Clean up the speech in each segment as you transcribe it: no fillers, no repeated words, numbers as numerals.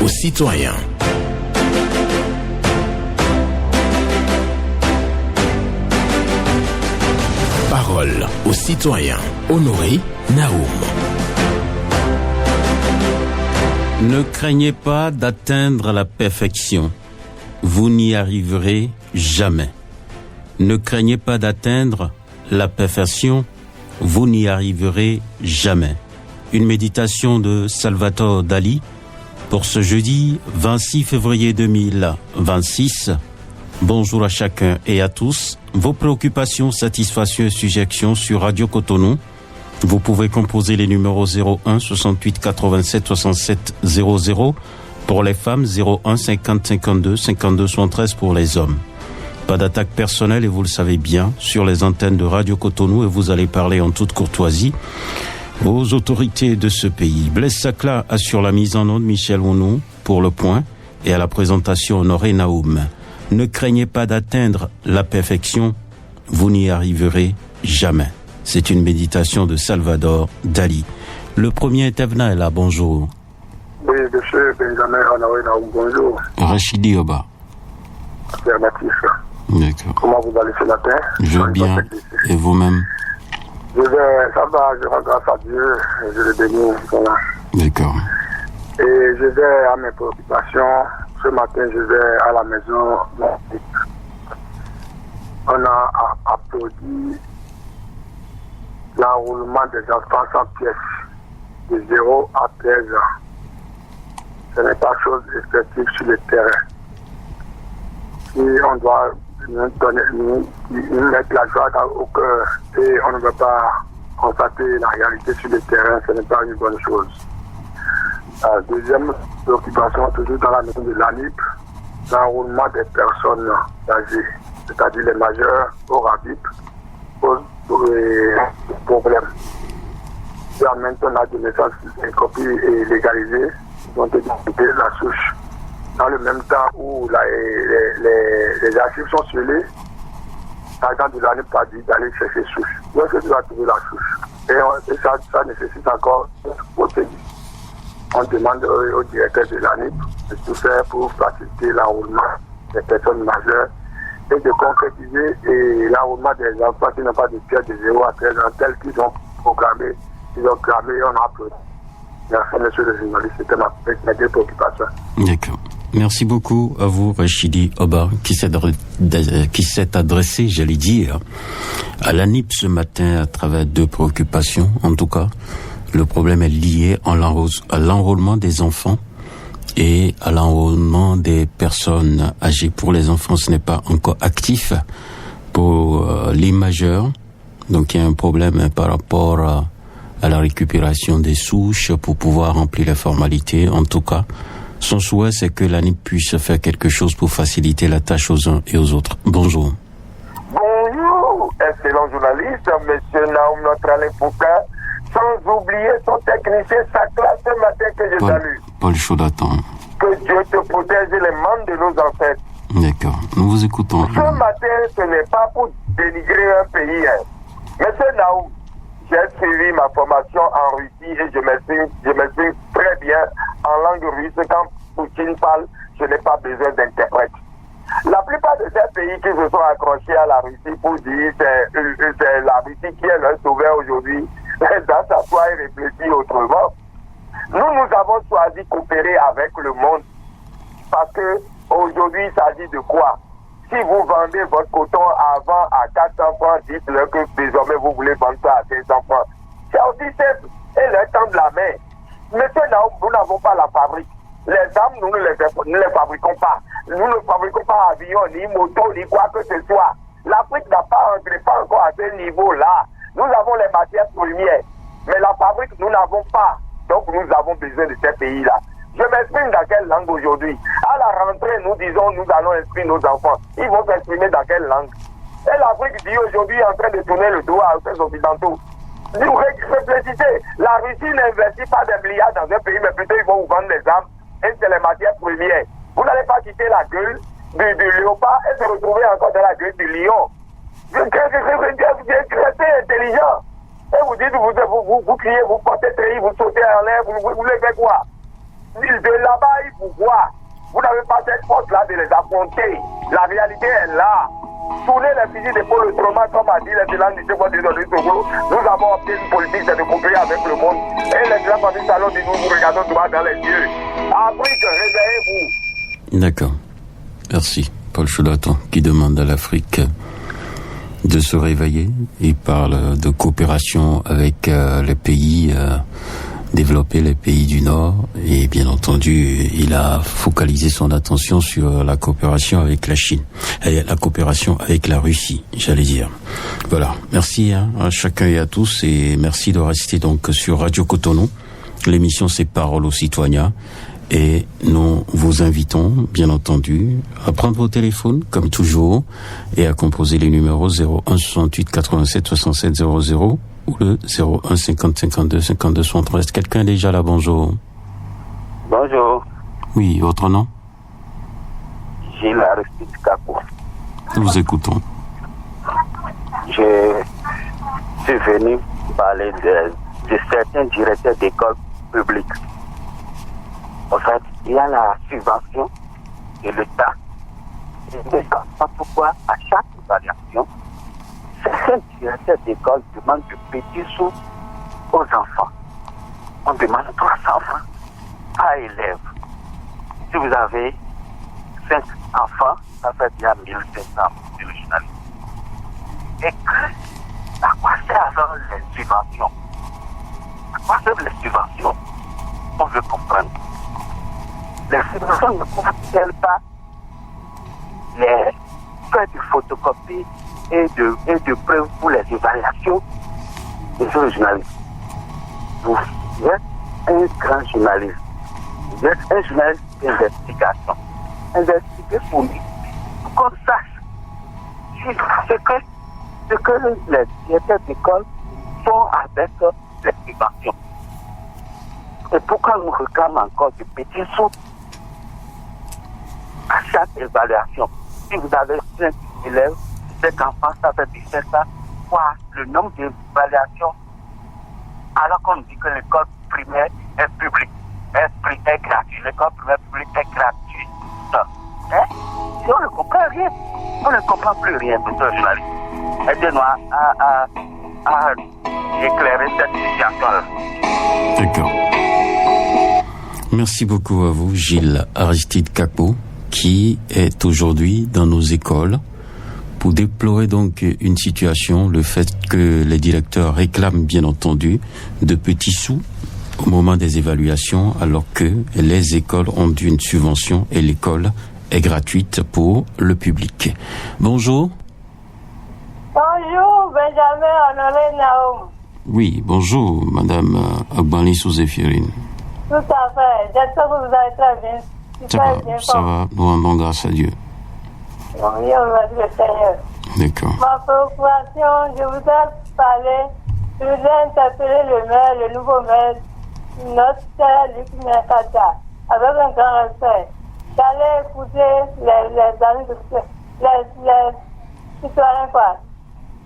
aux citoyens. Parole aux citoyens. Honoré Naoum. Ne craignez pas d'atteindre la perfection. Vous n'y arriverez jamais. Ne craignez pas d'atteindre la perfection. Vous n'y arriverez jamais. Une méditation de Salvatore Dali pour ce jeudi 26 février 2026. Bonjour à chacun et à tous. Vos préoccupations, satisfactions et suggestions sur Radio Cotonou. Vous pouvez composer les numéros 01 68 87 67 00 pour les femmes, 01 50 52 52 73 pour les hommes. Pas d'attaque personnelle et vous le savez bien sur les antennes de Radio Cotonou et vous allez parler en toute courtoisie aux autorités de ce pays. Blaise Sacla assure la mise en onde, Michel Ounou pour le point et à la présentation Honoré Naoum. Ne craignez pas d'atteindre la perfection, vous n'y arriverez jamais. C'est une méditation de Salvador Dali. Le premier intervenant est là, bonjour. Oui, monsieur Benjamin Honoré Naoum, bonjour. Rachidi Oba. Affirmatif. D'accord. Comment vous allez ce matin? Je vais bien. Et vous-même? Ça va, je rends grâce à Dieu, je le bénis. Voilà. D'accord. Et je vais à mes préoccupations. Ce matin, je vais à la maison. On a applaudi l'enrôlement des enfants sans pièces de 0 à 13 ans. Ce n'est pas chose effective sur le terrain. Si on doit nous mettre la joie au cœur et on ne veut pas constater la réalité sur le terrain, ce n'est pas une bonne chose. Deuxième préoccupation, toujours dans la maison de l'ANIP, l'enrôlement des personnes âgées, c'est-à-dire les majeurs au RAVIP, pose des problèmes. Si en même temps l'acte de naissance est copié et légalisé, ils ont décidé la souche. Dans le même temps où les archives sont scellées, l'agent de l'ANIP a dit d'aller chercher souche. Où est-ce que tu vas trouver la souche? Et ça nécessite encore une procédure. On demande au directeur de l'ANIP de tout faire pour faciliter l'enrôlement des personnes majeures et de concrétiser l'enrôlement des enfants qui n'ont pas de pièces de 0 à 13 ans tels qu'ils ont programmé, on a applaudi. Merci monsieur le journaliste, c'était mes deux préoccupations. D'accord. Merci beaucoup à vous, Rachidi Oba, qui s'est adressé, j'allais dire, à l'ANIP ce matin à travers deux préoccupations. En tout cas, le problème est lié à l'enrôlement des enfants et à l'enrôlement des personnes âgées. Pour les enfants, ce n'est pas encore actif. Pour les majeurs, donc il y a un problème par rapport à la récupération des souches pour pouvoir remplir les formalités. En tout cas, son souhait, c'est que l'ANIP puisse faire quelque chose pour faciliter la tâche aux uns et aux autres. Bonjour. Bonjour, excellent journaliste, monsieur Naoum, notre Alain Foucault, sans oublier son technicien Sacla ce matin que je salue. Paul Chaudatan. Que Dieu te protège les membres de nos ancêtres. D'accord, nous vous écoutons. Ce matin, ce n'est pas pour dénigrer un pays. Monsieur Naoum, j'ai suivi ma formation en Russie et je m'exprime très bien en langue russe. Quand Poutine parle, je n'ai pas besoin d'interprète. La plupart de ces pays qui se sont accrochés à la Russie pour dire c'est la Russie qui est leur sauveur aujourd'hui, dans sa foi et réfléchir autrement. Nous avons choisi de coopérer avec le monde parce que aujourd'hui il s'agit de quoi? Si vous vendez votre coton avant à 400 francs, dites-leur que désormais vous voulez vendre ça à 500 francs. C'est aussi simple. Et leur tendre la main. Monsieur Naoum, nous n'avons pas la fabrique. Les armes, nous ne les fabriquons pas. Nous ne fabriquons pas avion, ni moto, ni quoi que ce soit. L'Afrique n'a pas encore à ce niveau-là. Nous avons les matières premières. Mais la fabrique, nous n'avons pas. Donc nous avons besoin de ces pays-là. Je m'exprime dans quelle langue aujourd'hui? À la rentrée, nous disons, nous allons inscrire nos enfants. Ils vont s'exprimer dans quelle langue? Et l'Afrique dit aujourd'hui en train de tourner le dos aux pays occidentaux. Réfléchissez, la Russie n'investit pas des milliards dans un pays, mais plutôt ils vont vous vendre des armes et c'est les matières premières. Vous n'allez pas quitter la gueule du léopard et se retrouver encore dans la gueule du lion. Restez intelligent. Et vous dites, vous criez, vous portez treillis, vous sautez en l'air, vous voulez faire quoi? de là-bas, il vous voit. Vous n'avez pas cette force-là de les affronter. La réalité est là. Tournez les fusils d'épaule autrement, comme a dit l'excellent Nicolas Maduro. Nous avons opté une politique de coopérer avec le monde. Et l'excellent Patrice Talon dit nous vous regardons droit dans les yeux. Afrique, réveillez-vous. D'accord. Merci. Paul Cholaton qui demande à l'Afrique de se réveiller. Il parle de coopération avec les pays développés, les pays du Nord, et bien entendu, il a focalisé son attention sur la coopération avec la Chine, et la coopération avec la Russie, j'allais dire. Voilà. Merci à chacun et à tous, et merci de rester donc sur Radio Cotonou. L'émission c'est Parole aux citoyens. Et nous vous invitons, bien entendu, à prendre vos téléphones, comme toujours, et à composer les numéros 01 68 87 67 00 ou le 01 50 52 52 73. Quelqu'un est déjà là, bonjour. Bonjour. Oui, votre nom? Gilles Aristide Capot. Nous écoutons. Je suis venu parler de certains directeurs d'écoles publiques. En fait, il y a la subvention de l'État. Je ne sais pas pourquoi, à chaque évaluation, certains directeurs d'école demandent de petits sous aux enfants. On demande 300 francs par élève. Si vous avez 5 enfants, ça fait bien 1500 pour le journaliste. Et à quoi servent les subventions? À quoi servent les subventions? On veut comprendre. Les subventions ne couvrent-elles pas les frais de photocopie et de preuves pour les évaluations des journalistes? Vous êtes un grand journaliste. Vous êtes un journaliste d'investigation. Investiguez pour nous. Qu'on sache ce que les directeurs d'école font avec les subventions. Et pourquoi nous réclamons encore de petits sous à chaque évaluation? Si vous avez 5 élèves, 5 enfants, ça fait 17 ans. Quoi, le nombre d'évaluations, alors qu'on dit que l'école primaire est publique, est gratuite, l'école primaire publique est gratuite. Hein? Si on ne comprend rien, on ne comprend plus rien, monsieur le journaliste. Aidez-nous à éclairer cette situation-là. D'accord. Merci beaucoup à vous, Gilles Aristide Capot, qui est aujourd'hui dans nos écoles pour déplorer donc une situation, le fait que les directeurs réclament bien entendu de petits sous au moment des évaluations, alors que les écoles ont une subvention et l'école est gratuite pour le public. Bonjour. Bonjour, Benjamin Honoré Naoum. Oui, bonjour, Madame Agbani Souzéphirine. Tout à fait. J'espère que vous allez très bien. Ça va, nous rendons grâce à Dieu. Oui, on va dire le Seigneur. D'accord. Ma préoccupation, je voudrais parler, je voudrais interpeller le maire, le nouveau maire, notre cher Luc Mercata, avec un grand respect. J'allais écouter les amis les citoyens, quoi.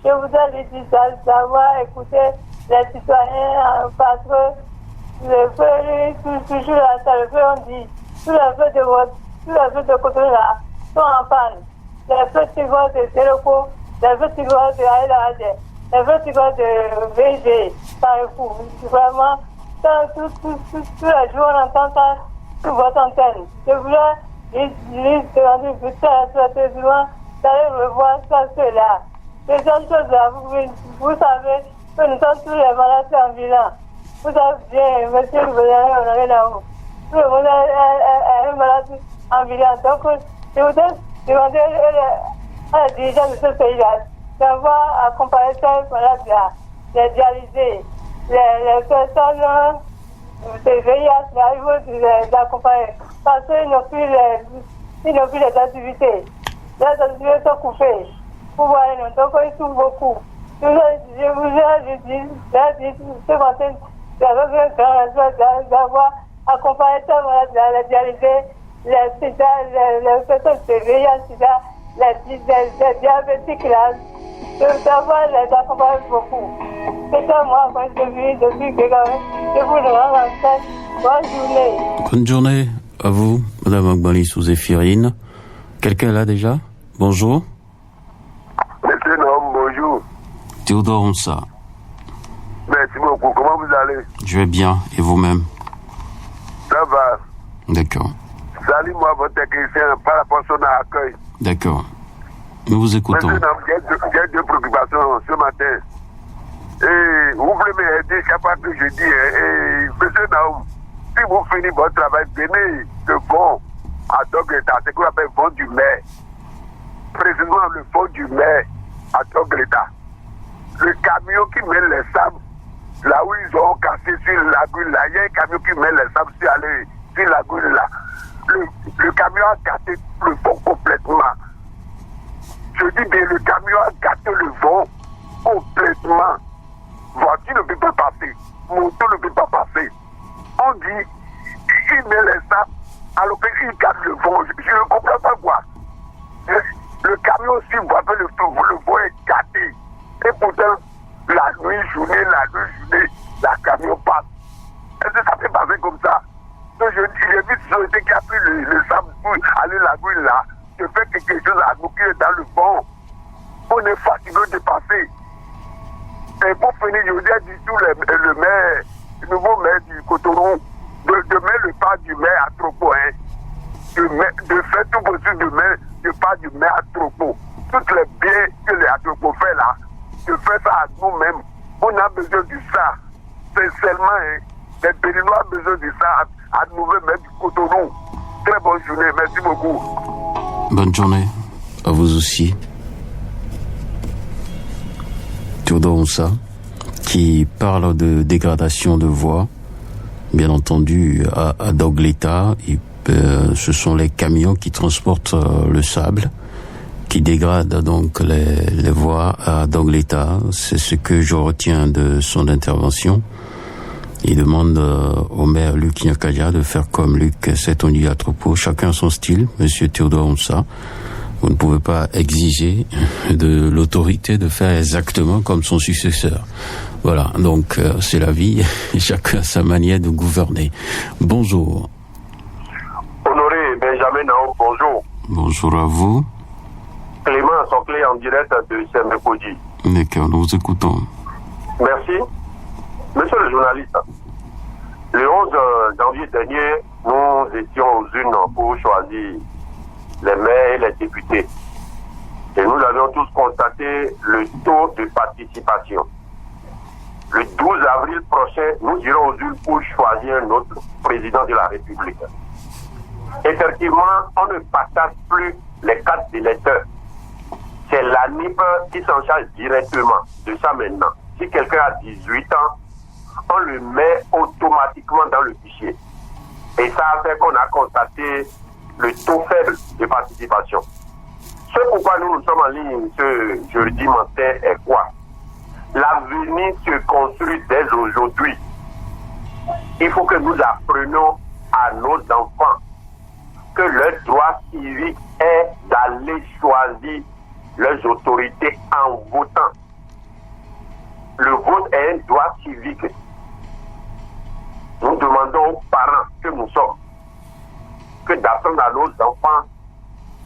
Je voudrais lui dire d'avoir écouté les citoyens parce que le feu, toujours là, le feu, on dit, tous les feux de Cotonou là sont en panne. Les feux tigres de Séroco, les feux tigres de Aïda, les feux tigres de VG, Carrefour. Vraiment, tous les jours, on entend ça sur votre antenne. Je voulais lui demander souvent d'aller revoir ça, cela. Deuxième chose là, vous savez que nous sommes tous les malades ambulants. Vous savez bien, monsieur le gouverneur, on est là-haut. Tout le monde est malade ambulant. Donc, je voudrais demander à la dirigeants de ce pays-là d'avoir accompagné ces malades-là, les dialysés, les personnes de VIH, il faut les accompagner. Parce qu'ils n'ont plus les activités. Les activités sont coupées. Vous voyez, donc ils souffrent beaucoup. Je vous ai dit, ce matin, j'avais un grand respect d'avoir accompagné ces malades-là, les dialysés, les personnes de VIH, les diabétiques là, d'avoir les accompagner beaucoup. C'est ça, moi, quand je vis depuis que je vous le rends en tête, Bonne journée. Bonne journée à vous, Madame Agbali Sous-Zéphirine. Quelqu'un là déjà? Bonjour. Monsieur Nom, bonjour. Théodore Onsa. Merci beaucoup. Comment vous allez? Je vais bien, et vous-même? Ça va. D'accord. Salut-moi votre technicien par rapport à son accueil. D'accord. Nous vous écoutons. Monsieur Nom, j'ai deux préoccupations ce matin. Et vous voulez m'aider chaque fois que je dis, et monsieur Naoum, si vous finissez votre travail, venez le fond à Dogleta, c'est qu'on appelle fond du maire. Précisément le fond du maire à Dogleta. Le camion qui met les sables, là où ils ont cassé sur la lagune, là, il y a un camion qui met les sables sur la lagune là. Le camion a gâté le fond complètement. Je dis bien, le camion a gâté le fond complètement. Voiture ne peut pas passer, moto ne peut pas passer. On dit, il met les sables, alors qu'il gâte le fond. Je ne comprends pas quoi. Le camion aussi voit que le fond est gâté. Et pourtant, la nuit, journée, la camion passe. Est-ce que ça peut passer comme ça? Donc j'ai vu une société qui a pris le sable pour aller à la rue là, de faire quelque chose à nous qui est dans le fond. On est fatigué de passer. Et pour finir, je vous ai dit tout le maire, le nouveau maire du Cotonou, de mettre le pas du maire à Tropo, hein. De faire tout possible de mettre le pas du maire à Tropo. Toutes les biens que les Atropo fait là, de faire ça à nous-mêmes. On a besoin de ça. C'est seulement, hein, les Béninois ont besoin de ça à nouveau maire du Cotonou. Très bonne journée, merci beaucoup. Bonne journée à vous aussi. Théodore Onsa, qui parle de dégradation de voies, bien entendu, à Dogleta. Ce sont les camions qui transportent le sable, qui dégradent donc les voies à Dogleta. C'est ce que je retiens de son intervention. Il demande au maire Luc Nyakadia de faire comme Luc Setondi à Tropo. Chacun son style, monsieur Théodore Onsa. Vous ne pouvez pas exiger de l'autorité de faire exactement comme son successeur. Voilà, donc c'est la vie, chacun a sa manière de gouverner. Bonjour. Honoré Benjamin Nao, bonjour. Bonjour à vous. Clément Soclé en direct de Semekodi. D'accord, nous vous écoutons. Merci. Monsieur le journaliste, le 11 janvier dernier, nous étions aux urnes pour choisir les maires et les députés. Et nous avions tous constaté le taux de participation. Le 12 avril prochain, nous irons aux urnes pour choisir notre président de la République. Effectivement, on ne partage plus les cartes d'électeurs. C'est l'ANIP qui s'en charge directement de ça maintenant. Si quelqu'un a 18 ans, on le met automatiquement dans le fichier. Et ça a fait qu'on a constaté le taux faible de participation. Ce pourquoi nous sommes en ligne ce jeudi matin est quoi? L'avenir se construit dès aujourd'hui. Il faut que nous apprenions à nos enfants que leur droit civique est d'aller choisir leurs autorités en votant. Le vote est un droit civique. Nous demandons aux parents que nous sommes que d'apprendre à nos enfants,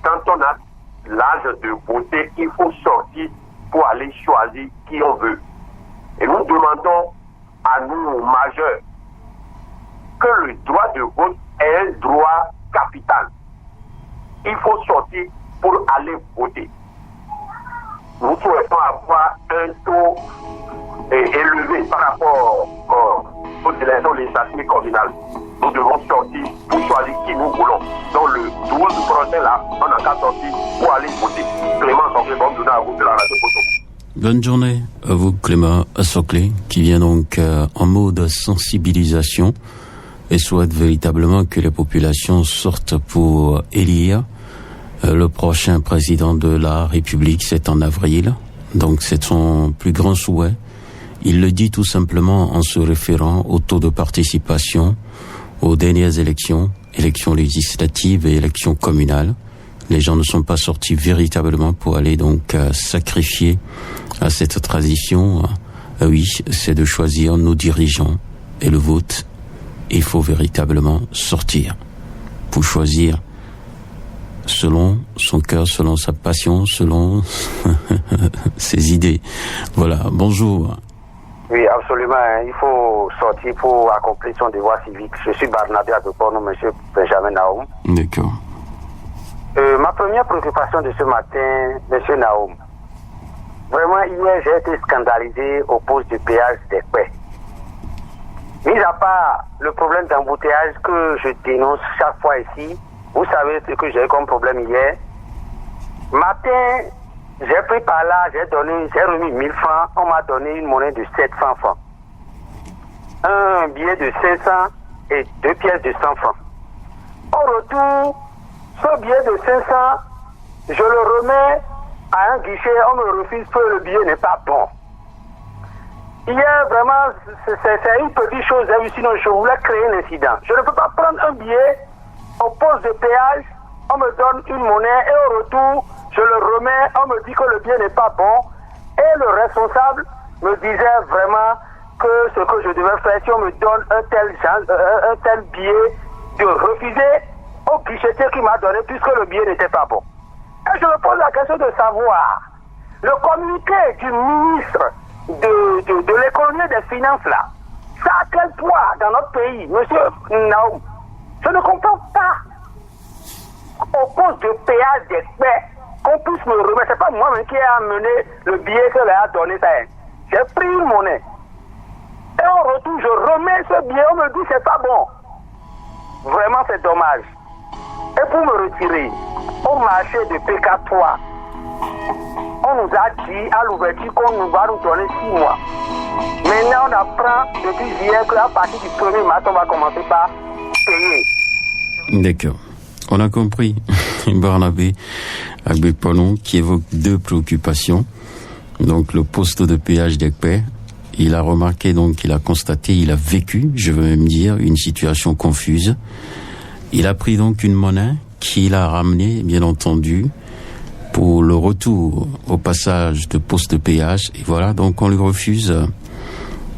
quand on a l'âge de voter, il faut sortir pour aller choisir qui on veut. Et nous demandons à nous majeurs que le droit de vote est un droit capital. Il faut sortir pour aller voter. Nous souhaitons avoir un taux élevé par rapport aux élections législatives communales. Nous devons sortir pour choisir qui nous voulons. Donc le 12 prochain là, on n'a qu'à sortir pour aller voter. Clément Soclé, bonne journée à vous de la radio Cotonou. Bonne journée à vous, Clément Soclé, qui vient donc en mode sensibilisation et souhaite véritablement que les populations sortent pour élire le prochain président de la République. C'est en avril, donc c'est son plus grand souhait. Il le dit tout simplement en se référant au taux de participation aux dernières élections législatives et élections communales. Les gens ne sont pas sortis véritablement pour aller donc sacrifier à cette tradition. Oui, c'est de choisir nos dirigeants et le vote il faut véritablement sortir pour choisir selon son cœur, selon sa passion, selon ses idées. Voilà, bonjour. Oui, absolument. Il faut sortir pour accomplir son devoir civique. Je suis Barnabé Adeporno, monsieur Benjamin Naoum. D'accord. Ma première préoccupation de ce matin, monsieur Naoum, vraiment hier j'ai été scandalisé au poste de péage d'Ekpé. Mis à part le problème d'embouteillage que je dénonce chaque fois ici, vous savez ce que j'ai eu comme problème hier. Matin, j'ai pris par là, j'ai remis 1000 francs, on m'a donné une monnaie de 700 francs. Un billet de 500 et 2 pièces de 100 francs. Au retour, ce billet de 500, je le remets à un guichet, on me refuse que le billet n'est pas bon. Hier, vraiment, c'est une petite chose, sinon je voulais créer un incident. Je ne peux pas prendre un billet au poste de péage, on me donne une monnaie et au retour, je le remets, on me dit que le billet n'est pas bon. Et le responsable me disait vraiment que ce que je devais faire, si on me donne un tel billet, de refuser au guichetier qui m'a donné puisque le billet n'était pas bon. Et je me pose la question de savoir, le communiqué du ministre de l'économie et des finances là, ça a quel poids dans notre pays, monsieur Naoum? Je ne comprends pas. Au poste de péage d'Ekpé, qu'on puisse me remettre, c'est pas moi-même qui ai amené le billet que a donné ça. J'ai pris une monnaie. Et en retour, je remets ce billet, on me dit c'est pas bon. Vraiment, c'est dommage. Et pour me retirer, au marché de PK3, on nous a dit à l'ouverture qu'on nous va nous donner 6 mois. Maintenant, on apprend depuis hier qu'à partir du 1er mars, on va commencer par payer. D'accord. On a compris. Barnabé Adeporno qui évoque 2 préoccupations. Donc, le poste de péage d'Ekpé. Il a remarqué, donc, il a constaté, il a vécu, je veux même dire, une situation confuse. Il a pris donc une monnaie qu'il a ramenée, bien entendu, pour le retour au passage de poste de péage. Et voilà, donc on lui refuse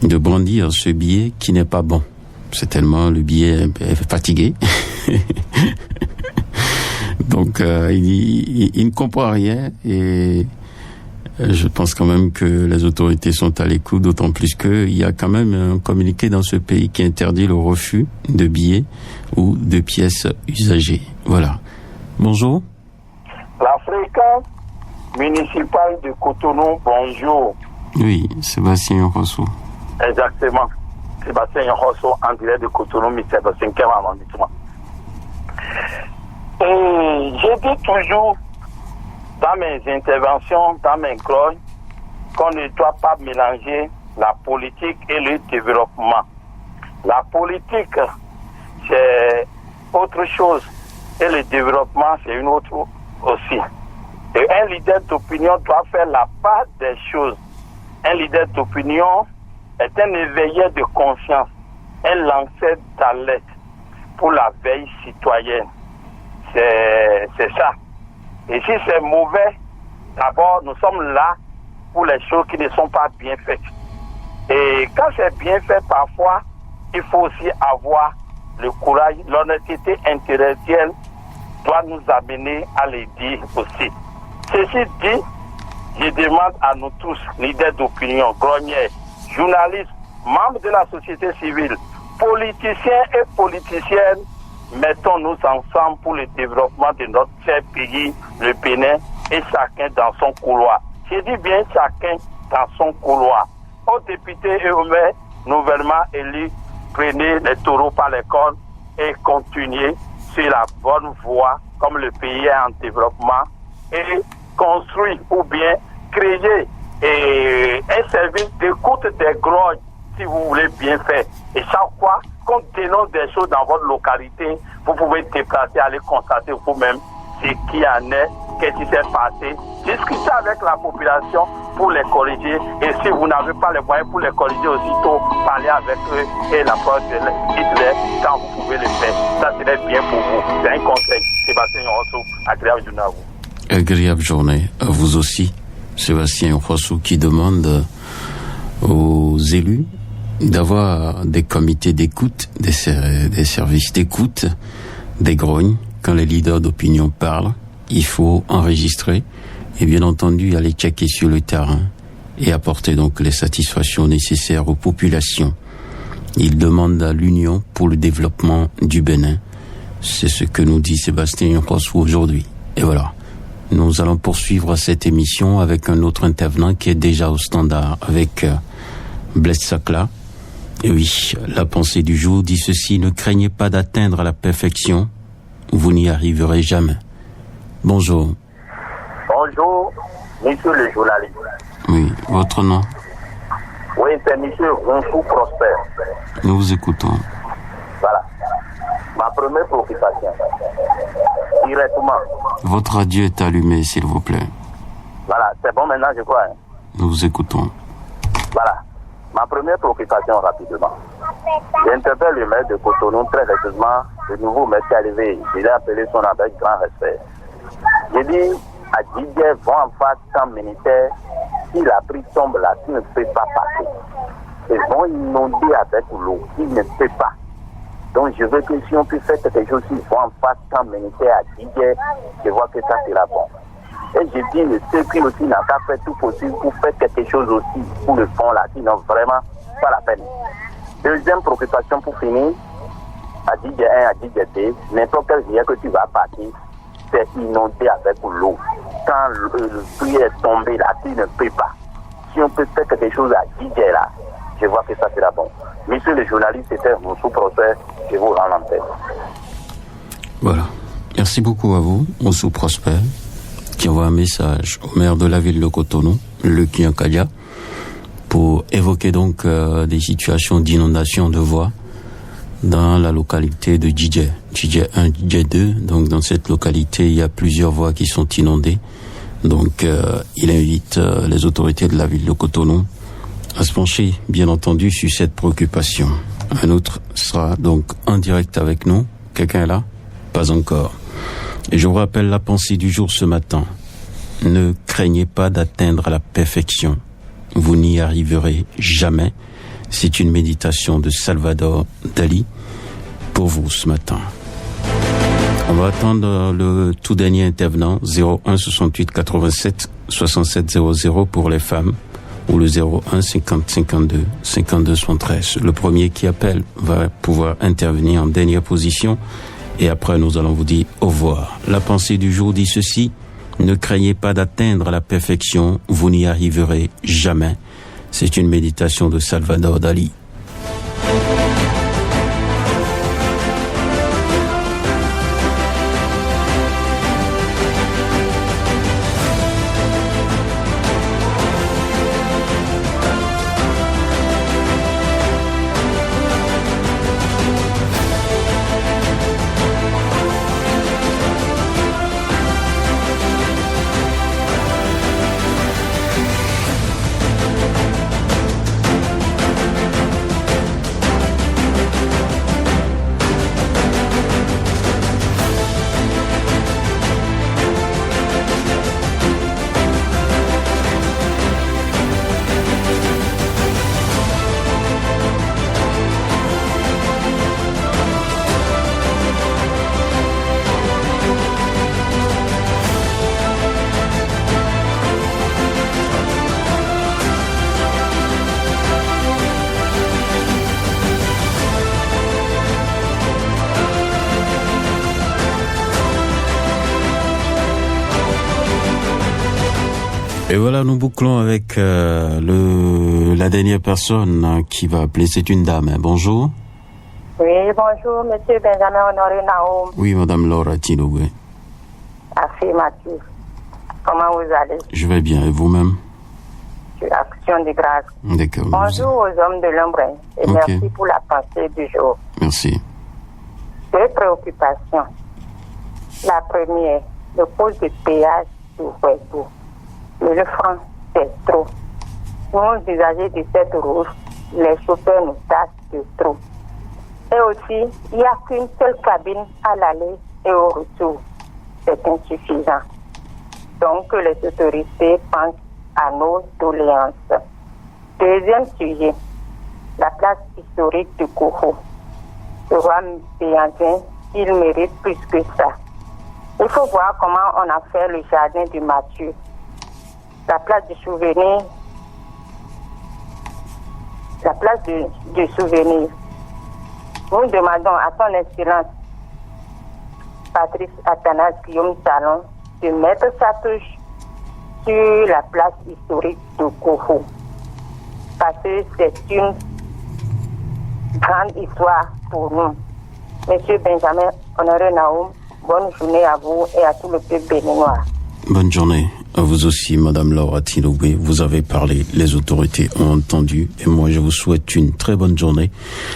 de brandir ce billet qui n'est pas bon. C'est tellement le billet est fatigué. Donc il ne comprend rien et je pense quand même que les autorités sont à l'écoute, d'autant plus qu'il y a quand même un communiqué dans ce pays qui interdit le refus de billets ou de pièces usagées. Voilà. Bonjour. La fréquence municipale de Cotonou, bonjour. Oui, Sébastien Rosso. Exactement. Sébastien Rosso, en direct de Cotonou, mais c'est le 5e arrondissement. Et je dis toujours dans mes interventions, dans mes cloches, qu'on ne doit pas mélanger la politique et le développement. La politique, c'est autre chose et le développement, c'est une autre aussi. Et un leader d'opinion doit faire la part des choses. Un leader d'opinion est un éveilleur de conscience, un lanceur d'alerte pour la veille citoyenne. C'est ça. Et si c'est mauvais, d'abord, nous sommes là pour les choses qui ne sont pas bien faites. Et quand c'est bien fait, parfois, il faut aussi avoir le courage, l'honnêteté intellectuelle doit nous amener à les dire aussi. Ceci dit, je demande à nous tous, leaders d'opinion, grogniers, journalistes, membres de la société civile, politiciens et politiciennes, mettons-nous ensemble pour le développement de notre cher pays, le Bénin, et chacun dans son couloir. Je dis bien chacun dans son couloir. Aux députés et aux maires nouvellement élus, prenez les taureaux par les cornes et continuez sur la bonne voie, comme le pays est en développement, et construire ou bien créer un service d'écoute des grognes, si vous voulez bien faire. Et chaque fois qu'on dénonce des choses dans votre localité, vous pouvez déplacer, aller constater vous-même ce qui en est, qu'est-ce qui s'est passé, discuter avec la population pour les corriger. Et si vous n'avez pas les moyens pour les corriger aussitôt, parler avec eux et la preuve de dites-les quand vous pouvez le faire. Ça serait bien pour vous. C'est un conseil. Sébastien Rosso, agréable journée à vous. Agréable journée à vous aussi, Sébastien Rosso, qui demande aux élus d'avoir des comités d'écoute, des services d'écoute, des grognes. Quand les leaders d'opinion parlent, il faut enregistrer et bien entendu aller checker sur le terrain et apporter donc les satisfactions nécessaires aux populations. Il demande à l'Union pour le développement du Bénin. C'est ce que nous dit Sébastien Rossou aujourd'hui. Et voilà. Nous allons poursuivre cette émission avec un autre intervenant qui est déjà au standard, avec Blaise Sakla. Et oui, la pensée du jour dit ceci: ne craignez pas d'atteindre la perfection, vous n'y arriverez jamais. Bonjour. Bonjour, monsieur le journaliste. Oui, votre nom? Oui, c'est monsieur Ronsou Prosper. Nous vous écoutons. Voilà. Ma première préoccupation, directement. Votre radio est allumé, s'il vous plaît. Voilà, c'est bon maintenant, je crois. Nous vous écoutons. Voilà. Ma première préoccupation, rapidement. J'interpelle le maire de Cotonou, très effectivement, le nouveau maire qui est arrivé. Je l'ai appelé son nom avec grand respect. J'ai dit à Didier, vont en face camp militaire, si la pluie tombe là, tu ne peux pas passer. Ils vont inonder avec l'eau, il ne peut pas. Donc je veux que si on peut faire quelque chose, s'ils vont en face camp militaire à Didier, je vois que ça sera bon. Et je dis, le circuit aussi n'a pas fait tout possible pour faire quelque chose aussi pour le fond là, sinon vraiment pas la peine. Deuxième préoccupation pour finir, à Didier 1, à Didier 2, n'importe quel jour que tu vas partir, c'est inondé avec l'eau. Quand le pluie est tombé là, tu ne peux pas. Si on peut faire quelque chose à Didier là, je vois que ça sera bon. Monsieur le journaliste, c'était mon sous-procès, je vous rends l'antenne. Voilà. Merci beaucoup à vous, Moussou Prosper, qui envoie un message au maire de la ville de Cotonou, le Kiankadia, pour évoquer donc des situations d'inondation de voies dans la localité de Djidje. Djidje 1, Djidje 2. Donc dans cette localité, il y a plusieurs voies qui sont inondées. Donc il invite les autorités de la ville de Cotonou à se pencher, bien entendu, sur cette préoccupation. Un autre sera donc en direct avec nous. Quelqu'un est là? Pas encore. Et je vous rappelle la pensée du jour ce matin. Ne craignez pas d'atteindre la perfection. Vous n'y arriverez jamais. C'est une méditation de Salvador Dali pour vous ce matin. On va attendre le tout dernier intervenant, 01 68 87 67 00 pour les femmes, ou le 01 50 52 52 73. Le premier qui appelle va pouvoir intervenir en dernière position et après nous allons vous dire au revoir. La pensée du jour dit ceci: ne craignez pas d'atteindre la perfection, vous n'y arriverez jamais. C'est une méditation de Salvador Dali. Et voilà, nous bouclons avec la dernière personne qui va appeler. C'est une dame. Hein. Bonjour. Oui, bonjour, monsieur Benjamin Honoré Naoum. Oui, madame Laura Tinoué. Affirmatif. Comment vous allez? Je vais bien. Et vous-même? Action de grâce. D'accord. Bonjour aux hommes de l'ombre et merci pour la pensée du jour. Merci. Deux préoccupations. La première, le pose de péage sur Ouégo. 1000 francs, c'est trop. Nous, usagers de cette route, les chauffeurs nous taxent de trop. Et aussi, il n'y a qu'une seule cabine à l'aller et au retour. C'est insuffisant. Donc, que les autorités pensent à nos doléances. Deuxième sujet, la place historique de Koho. Le roi Béhanzin, il mérite plus que ça. Il faut voir comment on a fait le jardin de Mathieu. La place du souvenir. La place du souvenir. Nous demandons à son Excellence, Patrice Athanase Guillaume Talon, de mettre sa touche sur la place historique de Koho. Parce que c'est une grande histoire pour nous. Monsieur Benjamin Honoré Naoum, bonne journée à vous et à tout le peuple béninois. Bonne journée à vous aussi, Madame Laura Tinobé. Vous avez parlé, les autorités ont entendu et moi je vous souhaite une très bonne journée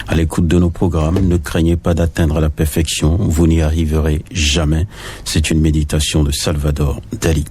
à l'écoute de nos programmes. Ne craignez pas d'atteindre la perfection, vous n'y arriverez jamais. C'est une méditation de Salvador Dali.